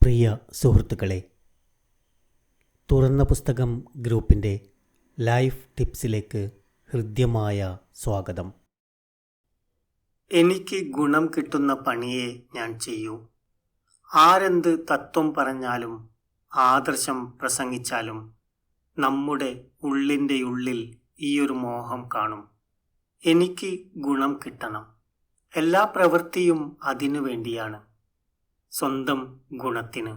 പ്രിയ സുഹൃത്തുക്കളെ, തുറന്ന പുസ്തകം ഗ്രൂപ്പിൻ്റെ ലൈഫ് ടിപ്സിലേക്ക് ഹൃദ്യമായ സ്വാഗതം. എനിക്ക് ഗുണം കിട്ടുന്ന പണിയെ ഞാൻ ചെയ്യൂ. ആരെന്ത് തത്വം പറഞ്ഞാലും ആദർശം പ്രസംഗിച്ചാലും നമ്മുടെ ഉള്ളിൻ്റെ ഉള്ളിൽ ഈയൊരു മോഹം കാണും. എനിക്ക് ഗുണം കിട്ടണം. എല്ലാ പ്രവൃത്തിയും അതിനു വേണ്ടിയാണ്, സ്വന്തം ഗുണത്തിന്.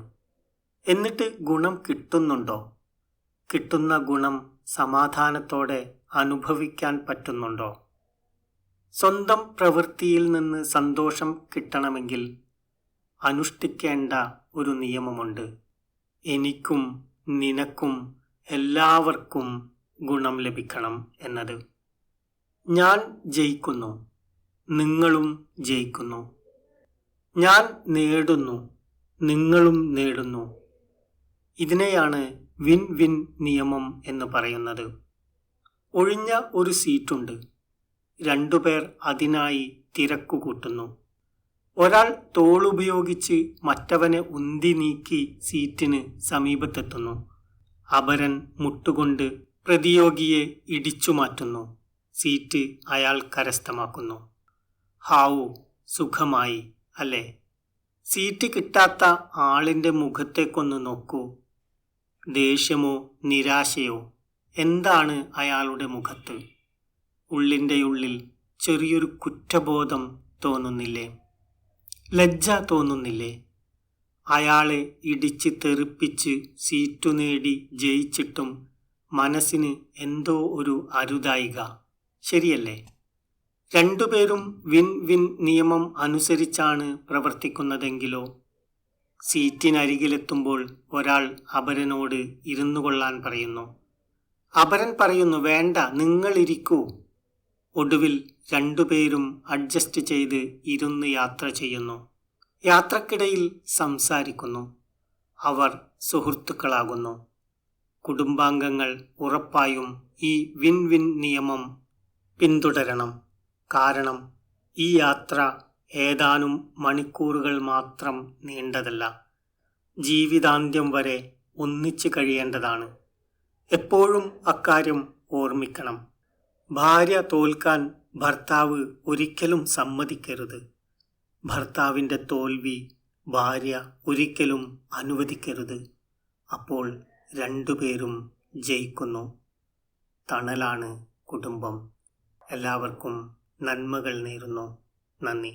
എന്നിട്ട് ഗുണം കിട്ടുന്നുണ്ടോ? കിട്ടുന്ന ഗുണം സമാധാനത്തോടെ അനുഭവിക്കാൻ പറ്റുന്നുണ്ടോ? സ്വന്തം പ്രവൃത്തിയിൽ നിന്ന് സന്തോഷം കിട്ടണമെങ്കിൽ അനുഷ്ഠിക്കേണ്ട ഒരു നിയമമുണ്ട്. എനിക്കും നിനക്കും എല്ലാവർക്കും ഗുണം ലഭിക്കണം എന്നത്. ഞാൻ ജയിക്കുന്നു, നിങ്ങളും ജയിക്കുന്നു. ഞാൻ നേടുന്നു, നിങ്ങളും നേടുന്നു. ഇതിനെയാണ് വിൻ വിൻ നിയമം എന്ന് പറയുന്നത്. ഒഴിഞ്ഞ ഒരു സീറ്റുണ്ട്. രണ്ടുപേർ അതിനായി തിരക്കുകൂട്ടുന്നു. ഒരാൾ തോളുപയോഗിച്ച് മറ്റവനെ ഉന്തി നീക്കി സീറ്റിന് സമീപത്തെത്തുന്നു. അപരൻ മുട്ടുകൊണ്ട് പ്രതിയോഗിയെ ഇടിച്ചു മാറ്റുന്നു. സീറ്റ് അയാൾ കരസ്ഥമാക്കുന്നു. ഹാവൂ, സുഖമായി അല്ലേ? സീറ്റ് കിട്ടാത്ത ആളിൻ്റെ മുഖത്തേക്കൊന്ന് നോക്കൂ. ദേഷ്യമോ നിരാശയോ? എന്താണ് അയാളുടെ മുഖത്ത്? ഉള്ളിൻ്റെ ഉള്ളിൽ ചെറിയൊരു കുറ്റബോധം തോന്നുന്നില്ലേ? ലജ്ജ തോന്നുന്നില്ലേ? അയാളെ ഇടിച്ച് തെറിപ്പിച്ച് സീറ്റു നേടി ജയിച്ചിട്ടും മനസ്സിന് എന്തോ ഒരു അരുതായിക, ശരിയല്ലേ? രണ്ടുപേരും വിൻ വിൻ നിയമം അനുസരിച്ചാണ് പ്രവർത്തിക്കുന്നതെങ്കിലോ? സീറ്റിനരികിലെത്തുമ്പോൾ ഒരാൾ അപരനോട് ഇരുന്നു കൊള്ളാൻ പറയുന്നു. അപരൻ പറയുന്നു, വേണ്ട, നിങ്ങളിരിക്കൂ. ഒടുവിൽ രണ്ടുപേരും അഡ്ജസ്റ്റ് ചെയ്ത് ഇരുന്ന് യാത്ര ചെയ്യുന്നു. യാത്രക്കിടയിൽ സംസാരിക്കുന്നു. അവർ സുഹൃത്തുക്കളാകുന്നു. കുടുംബാംഗങ്ങൾ ഉറപ്പായും ഈ വിൻ വിൻ നിയമം പിന്തുടരണം. കാരണം ഈ യാത്ര ഏതാനും മണിക്കൂറുകൾ മാത്രം നീണ്ടതല്ല, ജീവിതാന്ത്യം വരെ ഒന്നിച്ചു കഴിയേണ്ടതാണ്. എപ്പോഴും അക്കാര്യം ഓർമ്മിക്കണം. ഭാര്യ തോൽക്കാൻ ഭർത്താവ് ഒരിക്കലും സമ്മതിക്കരുത്. ഭർത്താവിൻ്റെ തോൽവി ഭാര്യ ഒരിക്കലും അനുവദിക്കരുത്. അപ്പോൾ രണ്ടുപേരും ജയിക്കുന്നു. തണലാണ് കുടുംബം. എല്ലാവർക്കും നന്മകൾ നേരുന്നു. നന്ദി.